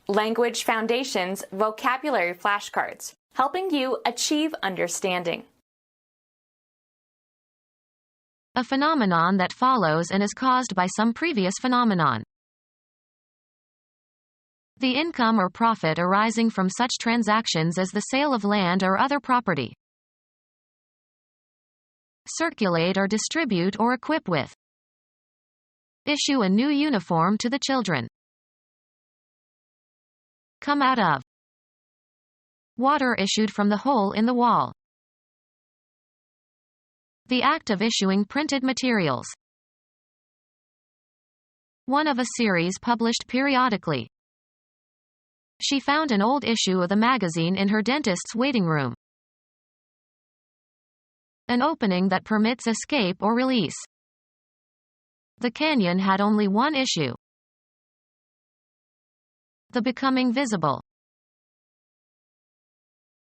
Language Foundations Vocabulary Flashcards, helping you achieve understanding. A phenomenon that follows and is caused by some previous phenomenon. The income or profit arising from such transactions as the sale of land or other property. Circulate or distribute or equip with. Issue a new uniform to the children. Come out of. Water issued from the hole in the wall. The act of issuing printed materials. One of a series published periodically. She found an old issue of the magazine in her dentist's waiting room. An opening that permits escape or release. The canyon had only one issue. The becoming visible.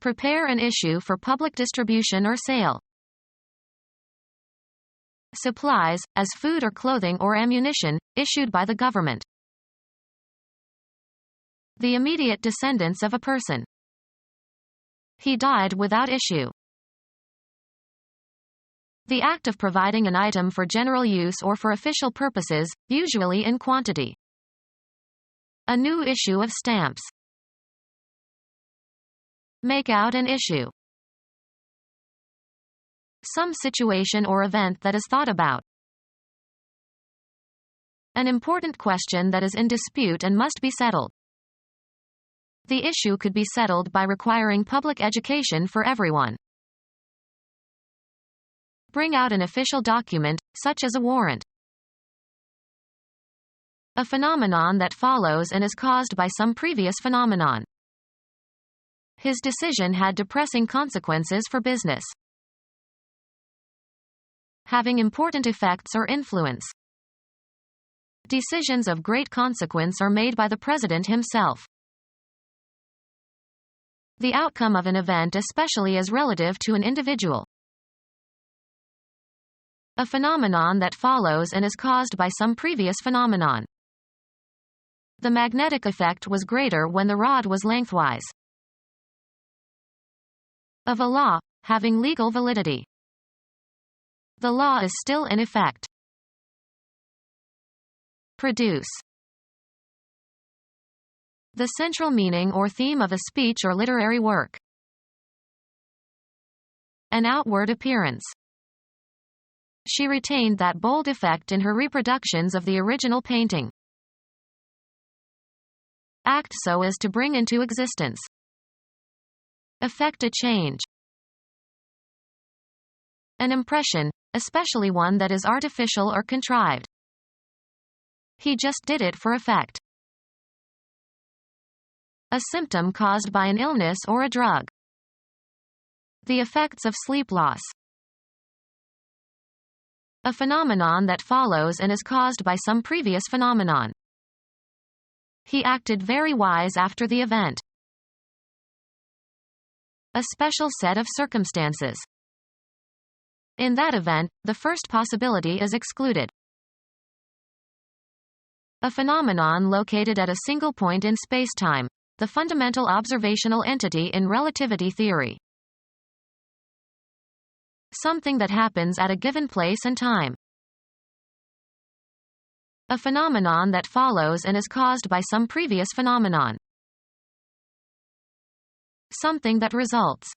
Prepare an issue for public distribution or sale. Supplies, as food or clothing or ammunition, issued by the government. The immediate descendants of a person. He died without issue. The act of providing an item for general use or for official purposes, usually in quantity. A new issue of stamps. Make out an issue. Some situation or event that is thought about. An important question that is in dispute and must be settled. The issue could be settled by requiring public education for everyone. Bring out an official document, such as a warrant. A phenomenon that follows and is caused by some previous phenomenon. His decision had depressing consequences for business. Having important effects or influence. Decisions of great consequence are made by the president himself. The outcome of an event especially as relative to an individual. A phenomenon that follows and is caused by some previous phenomenon. The magnetic effect was greater when the rod was lengthwise. Of a law, having legal validity. The law is still in effect. Produce. The central meaning or theme of a speech or literary work. An outward appearance. She retained that bold effect in her reproductions of the original painting. Act so as to bring into existence. Effect a change. An impression, especially one that is artificial or contrived. He just did it for effect. A symptom caused by an illness or a drug. The effects of sleep loss. A phenomenon that follows and is caused by some previous phenomenon. He acted very wise after the event. A special set of circumstances. In that event, the first possibility is excluded. A phenomenon located at a single point in spacetime, the fundamental observational entity in relativity theory. Something that happens at a given place and time. A phenomenon that follows and is caused by some previous phenomenon. Something that results.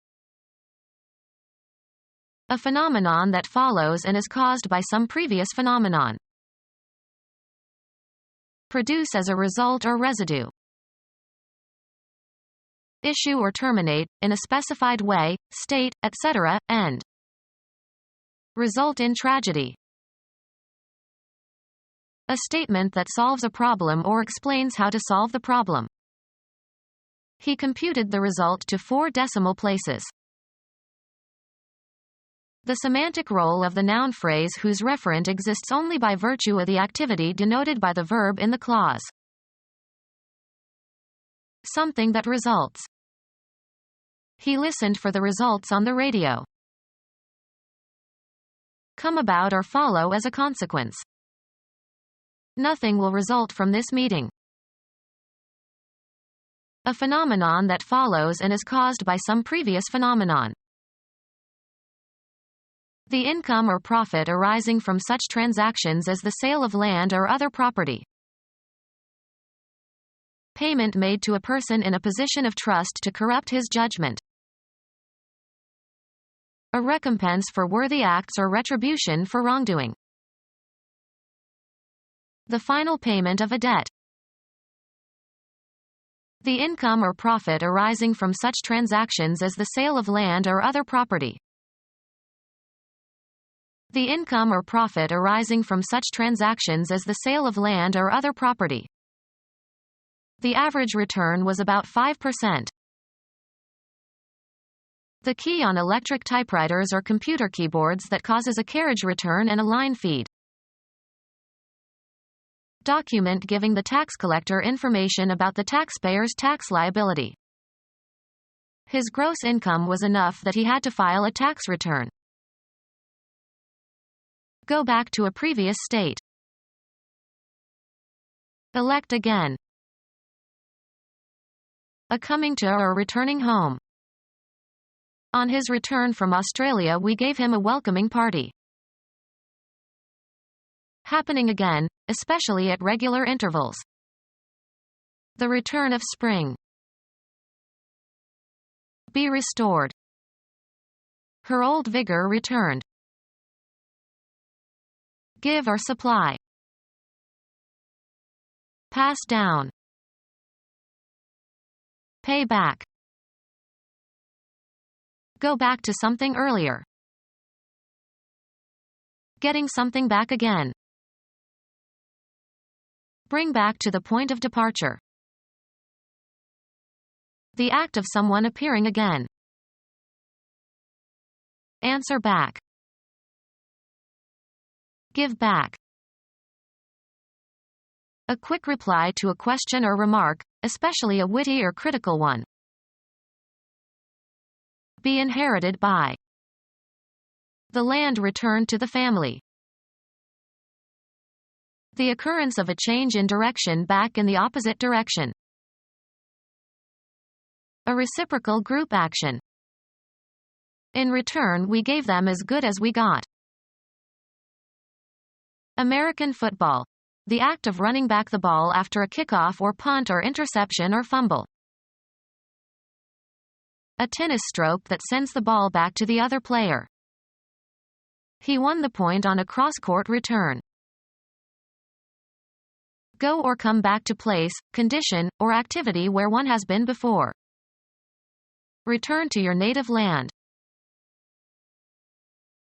A phenomenon that follows and is caused by some previous phenomenon. Produce as a result or residue. Issue or terminate, in a specified way, state, etc., end. Result in tragedy. A statement that solves a problem or explains how to solve the problem. He computed the result to 4 decimal places. The semantic role of the noun phrase whose referent exists only by virtue of the activity denoted by the verb in the clause. Something that results. He listened for the results on the radio. Come about or follow as a consequence. Nothing will result from this meeting. A phenomenon that follows and is caused by some previous phenomenon. The income or profit arising from such transactions as the sale of land or other property. Payment made to a person in a position of trust to corrupt his judgment. A recompense for worthy acts or retribution for wrongdoing. The final payment of a debt. The income or profit arising from such transactions as the sale of land or other property. The income or profit arising from such transactions as the sale of land or other property. The average return was about 5%. The key on electric typewriters or computer keyboards that causes a carriage return and a line feed. Document giving the tax collector information about the taxpayer's tax liability. His gross income was enough that he had to file a tax return. Go back to a previous state. Elect again. A coming to or returning home. On his return from Australia, we gave him a welcoming party. Happening again, especially at regular intervals. The return of spring. Be restored. Her old vigor returned. Give or supply. Pass down. Pay back. Go back to something earlier. Getting something back again. Bring back to the point of departure. The act of someone appearing again. Answer back. Give back. A quick reply to a question or remark, especially a witty or critical one. Be inherited by. The land returned to the family. The occurrence of a change in direction back in the opposite direction. A reciprocal group action. In return, we gave them as good as we got. American football. The act of running back the ball after a kickoff or punt or interception or fumble. A tennis stroke that sends the ball back to the other player. He won the point on a cross-court return. Go or come back to place, condition, or activity where one has been before. Return to your native land.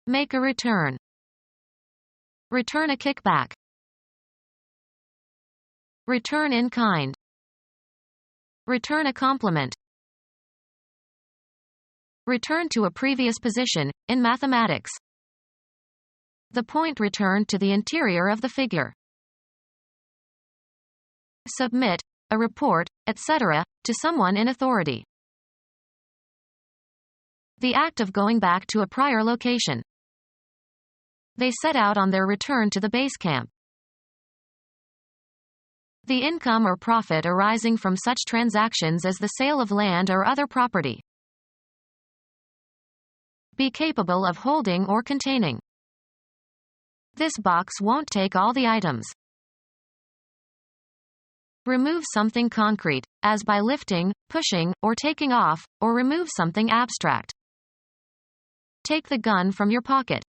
Make a return. Return a kickback. Return in kind. Return a compliment. Return to a previous position, in mathematics. The point returned to the interior of the figure. Submit, a report, etc., to someone in authority. The act of going back to a prior location. They set out on their return to the base camp. The income or profit arising from such transactions as the sale of land or other property. Be capable of holding or containing. This box won't take all the items. Remove something concrete, as by lifting, pushing, or taking off, or remove something abstract. Take the gun from your pocket.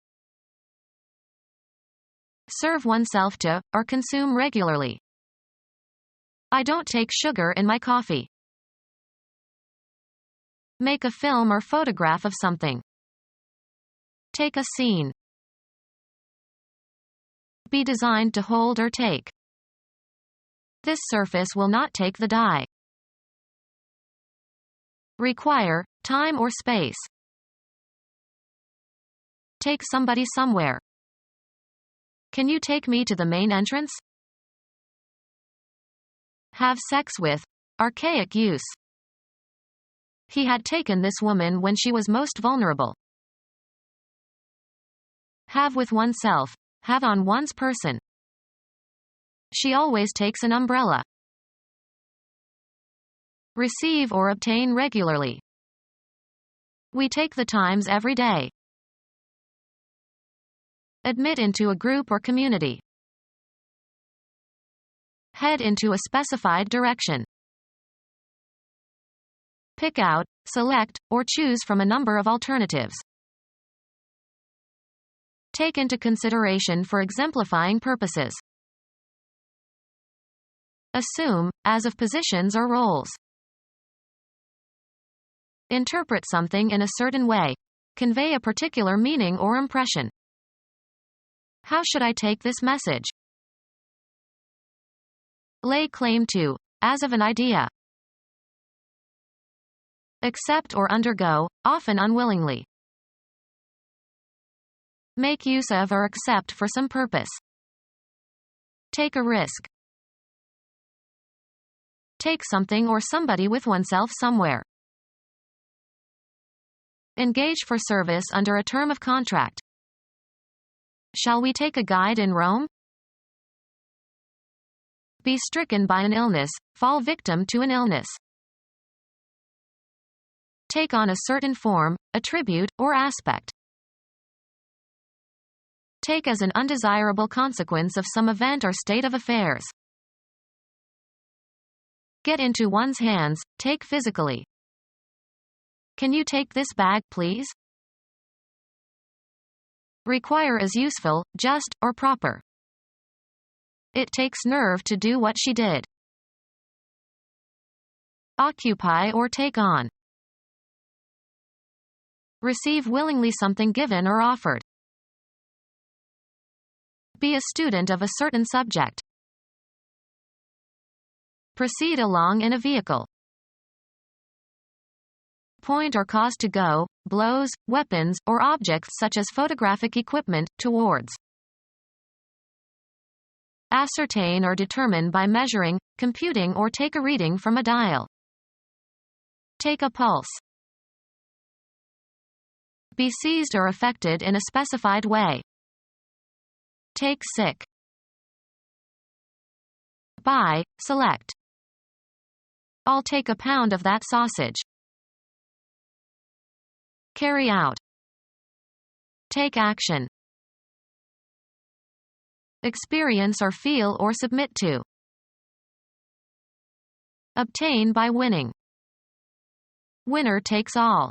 Serve oneself to, or consume regularly. I don't take sugar in my coffee. Make a film or photograph of something. Take a scene. Be designed to hold or take. This surface will not take the dye. Require, time or space. Take somebody somewhere. Can you take me to the main entrance? Have sex with. Archaic use. He had taken this woman when she was most vulnerable. Have with oneself. Have on one's person. She always takes an umbrella. Receive or obtain regularly. We take the times every day. Admit into a group or community. Head into a specified direction. Pick out, select, or choose from a number of alternatives. Take into consideration for exemplifying purposes. Assume, as of positions or roles. Interpret something in a certain way. Convey a particular meaning or impression. How should I take this message? Lay claim to, as of an idea. Accept or undergo, often unwillingly. Make use of or accept for some purpose. Take a risk. Take something or somebody with oneself somewhere. Engage for service under a term of contract. Shall we take a guide in Rome? Be stricken by an illness, fall victim to an illness. Take on a certain form, attribute, or aspect. Take as an undesirable consequence of some event or state of affairs. Get into one's hands, take physically. Can you take this bag, please? Require as useful, just, or proper. It takes nerve to do what she did. Occupy or take on. Receive willingly something given or offered. Be a student of a certain subject. Proceed along in a vehicle. Point or cause to go, blows, weapons, or objects such as photographic equipment, towards. Ascertain or determine by measuring, computing or take a reading from a dial. Take a pulse. Be seized or affected in a specified way. Take sick. Buy, select. I'll take a pound of that sausage. Carry out. Take action. Experience or feel or submit to. Obtain by winning. Winner takes all.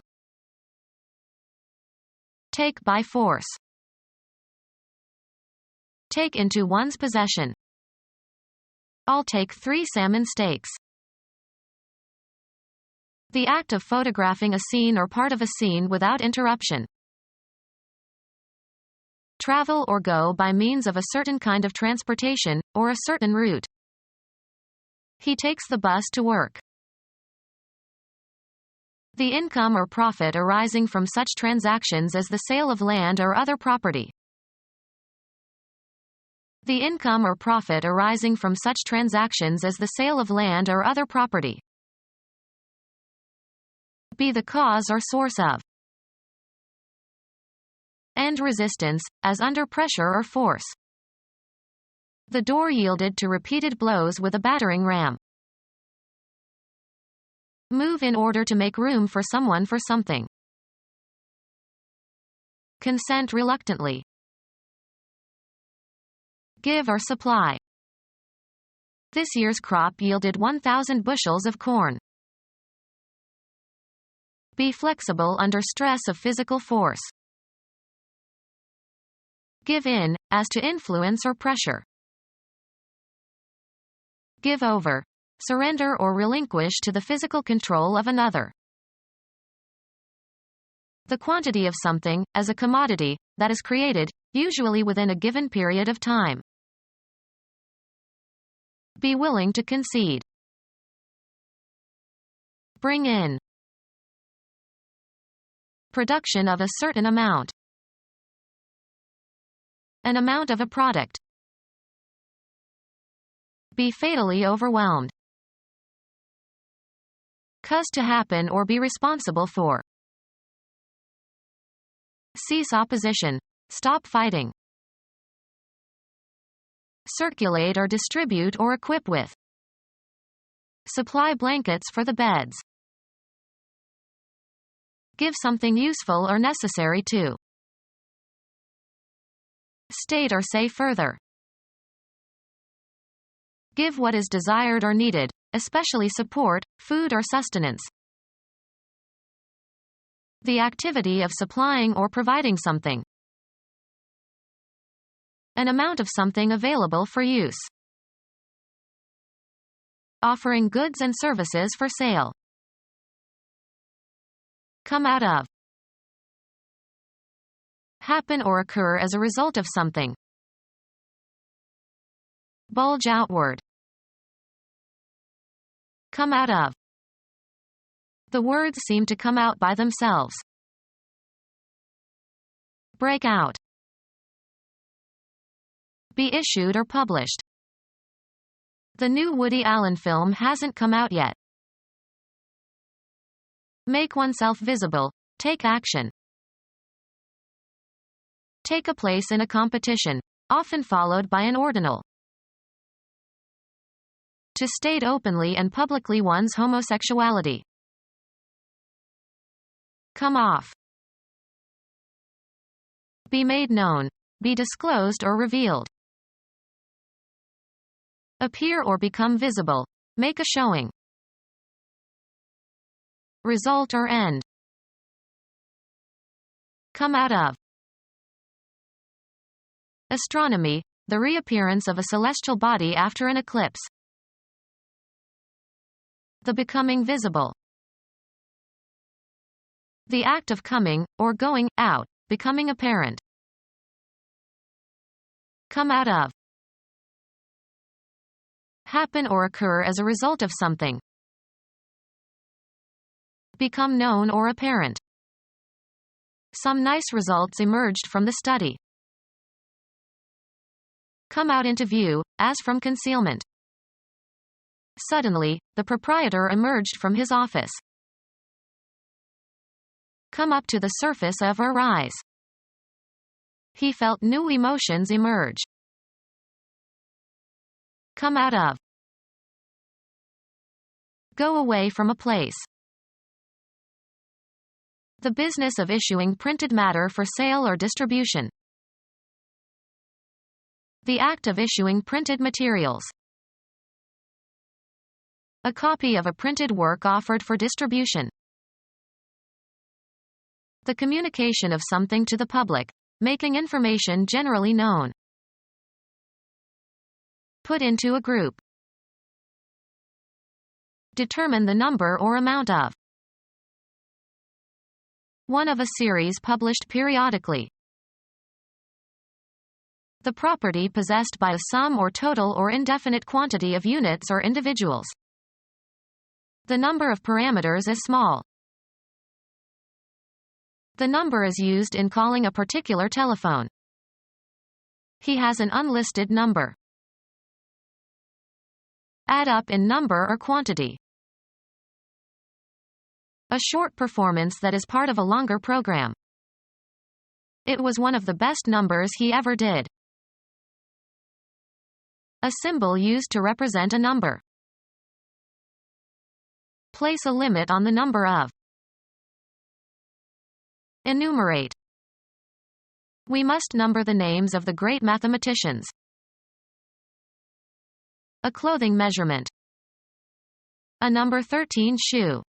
Take by force. Take into one's possession. I'll take 3 salmon steaks. The act of photographing a scene or part of a scene without interruption. Travel or go by means of a certain kind of transportation, or a certain route. He takes the bus to work. The income or profit arising from such transactions as the sale of land or other property. The income or profit arising from such transactions as the sale of land or other property. Be the cause or source of. End resistance, as under pressure or force. The door yielded to repeated blows with a battering ram. Move in order to make room for someone for something. Consent reluctantly. Give or supply. This year's crop yielded 1,000 bushels of corn. Be flexible under stress of physical force. Give in, as to influence or pressure. Give over. Surrender or relinquish to the physical control of another. The quantity of something, as a commodity, that is created, usually within a given period of time. Be willing to concede. Bring in. Production of a certain amount. An amount of a product. Be fatally overwhelmed. Cause to happen or be responsible for. Cease opposition. Stop fighting. Circulate or distribute or equip with. Supply blankets for the beds. Give something useful or necessary to. State or say further. Give what is desired or needed, especially support, food or sustenance. The activity of supplying or providing something. An amount of something available for use. Offering goods and services for sale. Come out of. Happen or occur as a result of something. Bulge outward. Come out of. The words seem to come out by themselves. Break out. Be issued or published. The new Woody Allen film hasn't come out yet. Make oneself visible. Take action. Take a place in a competition, often followed by an ordinal. To state openly and publicly one's homosexuality. Come off. Be made known. Be disclosed or revealed. Appear or become visible. Make a showing. Result or end. Come out of. Astronomy, the reappearance of a celestial body after an eclipse. The becoming visible. The act of coming, or going, out, becoming apparent. Come out of. Happen or occur as a result of something. Become known or apparent. Some nice results emerged from the study. Come out into view, as from concealment. Suddenly, the proprietor emerged from his office. Come up to the surface of or rise. He felt new emotions emerge. Come out of. Go away from a place. The business of issuing printed matter for sale or distribution. The act of issuing printed materials. A copy of a printed work offered for distribution. The communication of something to the public, making information generally known. Put into a group. Determine the number or amount of. One of a series published periodically. The property possessed by a sum or total or indefinite quantity of units or individuals. The number of parameters is small. The number is used in calling a particular telephone. He has an unlisted number. Add up in number or quantity. A short performance that is part of a longer program. It was one of the best numbers he ever did. A symbol used to represent a number. Place a limit on the number of. Enumerate. We must number the names of the great mathematicians. A clothing measurement. A number 13 shoe.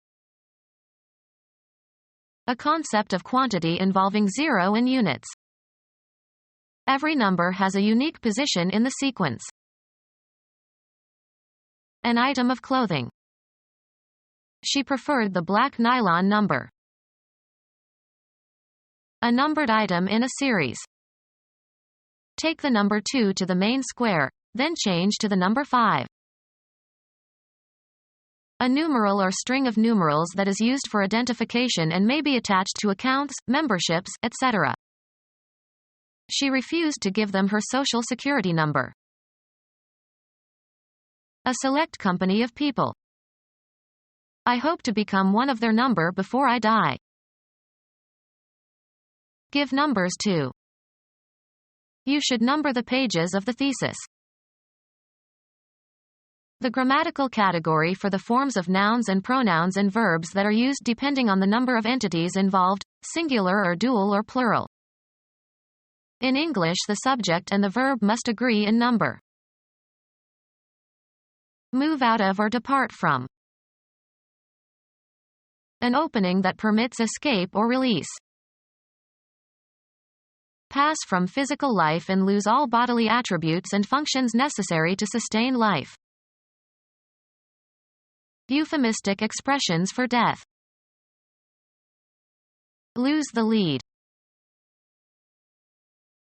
A concept of quantity involving zero and units. Every number has a unique position in the sequence. An item of clothing. She preferred the black nylon number. A numbered item in a series. Take the number 2 to the main square, then change to the number 5. A numeral or string of numerals that is used for identification and may be attached to accounts, memberships, etc. She refused to give them her social security number. A select company of people. I hope to become one of their number before I die. Give numbers to. You should number the pages of the thesis. The grammatical category for the forms of nouns and pronouns and verbs that are used depending on the number of entities involved, singular or dual or plural. In English, the subject and the verb must agree in number. Move out of or depart from. An opening that permits escape or release. Pass from physical life and lose all bodily attributes and functions necessary to sustain life. Euphemistic expressions for death. Lose the lead.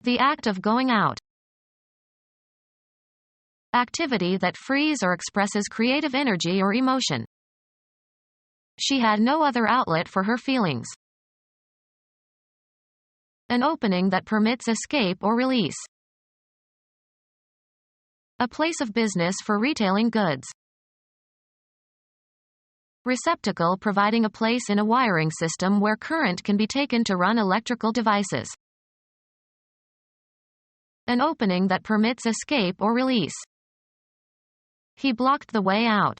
The act of going out. Activity that frees or expresses creative energy or emotion. She had no other outlet for her feelings. An opening that permits escape or release. A place of business for retailing goods. Receptacle providing a place in a wiring system where current can be taken to run electrical devices. An opening that permits escape or release. He blocked the way out.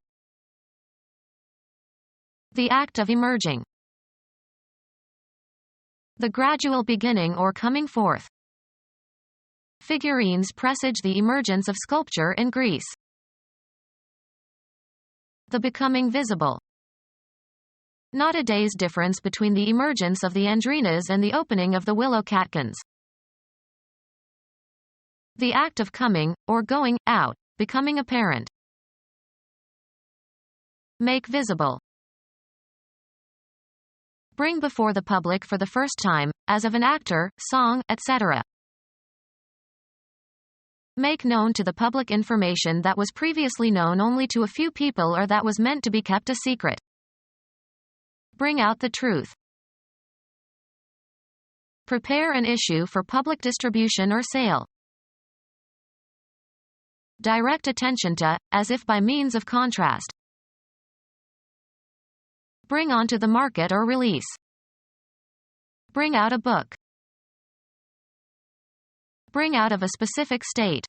The act of emerging. The gradual beginning or coming forth. Figurines presage the emergence of sculpture in Greece. The becoming visible. Not a day's difference between the emergence of the andrinas and the opening of the willow catkins. The act of coming, or going, out, becoming apparent. Make visible. Bring before the public for the first time, as of an actor, song, etc. Make known to the public information that was previously known only to a few people or that was meant to be kept a secret. Bring out the truth. Prepare an issue for public distribution or sale. Direct attention to, as if by means of contrast. Bring onto the market or release. Bring out a book. Bring out of a specific state.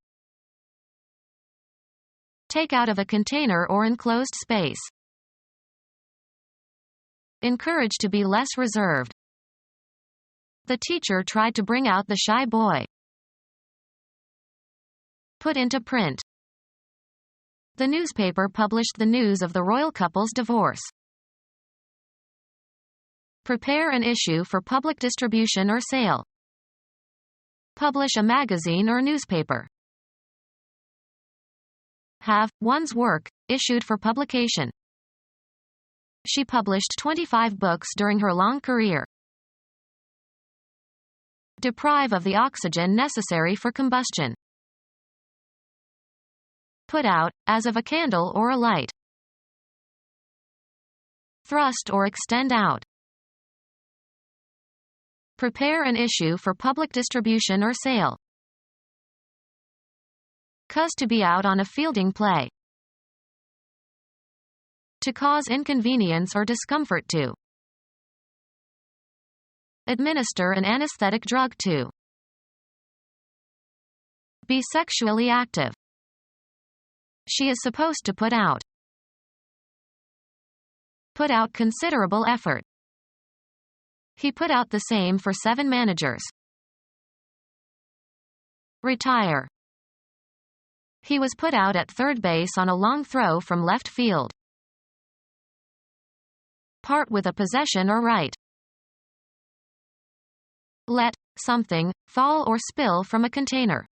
Take out of a container or enclosed space. Encourage to be less reserved. The teacher tried to bring out the shy boy. Put into print. The newspaper published the news of the royal couple's divorce. Prepare an issue for public distribution or sale. Publish a magazine or newspaper. Have one's work issued for publication. She published 25 books during her long career. Deprive of the oxygen necessary for combustion. Put out, as of a candle or a light. Thrust or extend out. Prepare an issue for public distribution or sale. Cause to be out on a fielding play. To cause inconvenience or discomfort to. Administer an anesthetic drug to. Be sexually active. She is supposed to put out. Put out considerable effort. He put out the same for 7 managers. Retire. He was put out at third base on a long throw from left field. Part with a possession or right. Let something fall or spill from a container.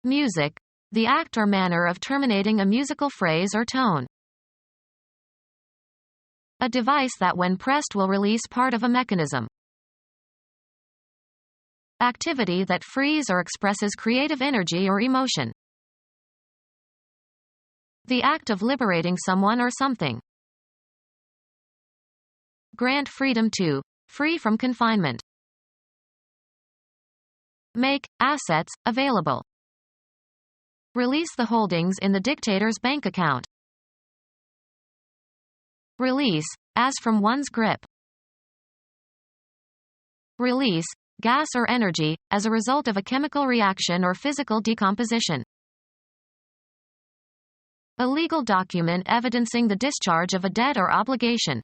Music. The act or manner of terminating a musical phrase or tone. A device that when pressed will release part of a mechanism. Activity that frees or expresses creative energy or emotion. The act of liberating someone or something. Grant freedom to, free from confinement. Make assets available. Release the holdings in the dictator's bank account. Release, as from one's grip. Release, gas or energy, as a result of a chemical reaction or physical decomposition. A legal document evidencing the discharge of a debt or obligation.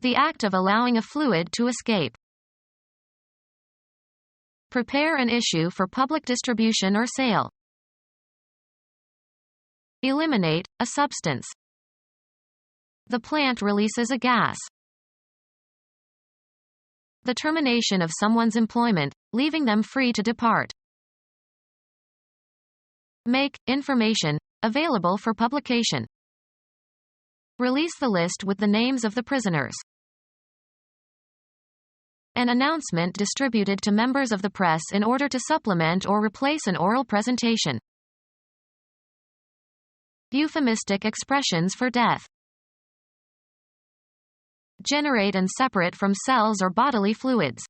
The act of allowing a fluid to escape. Prepare an issue for public distribution or sale. Eliminate a substance. The plant releases a gas. The termination of someone's employment, leaving them free to depart. Make information available for publication. Release the list with the names of the prisoners. An announcement distributed to members of the press in order to supplement or replace an oral presentation. Euphemistic expressions for death. Generate and separate from cells or bodily fluids.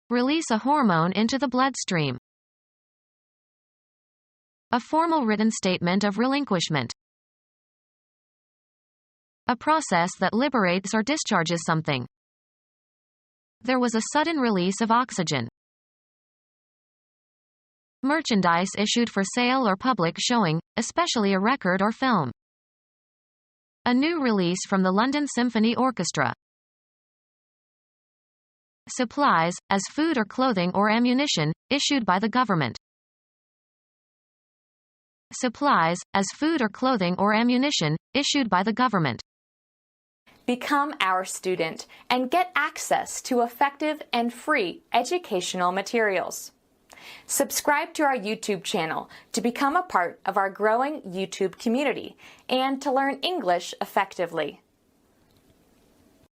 Release a hormone into the bloodstream. A formal written statement of relinquishment. A process that liberates or discharges something. There was a sudden release of oxygen. Merchandise issued for sale or public showing, especially a record or film. A new release from the London Symphony Orchestra. Supplies, as food or clothing or ammunition, issued by the government. Supplies, as food or clothing or ammunition, issued by the government. Become our student and get access to effective and free educational materials. Subscribe to our YouTube channel to become a part of our growing YouTube community and to learn English effectively.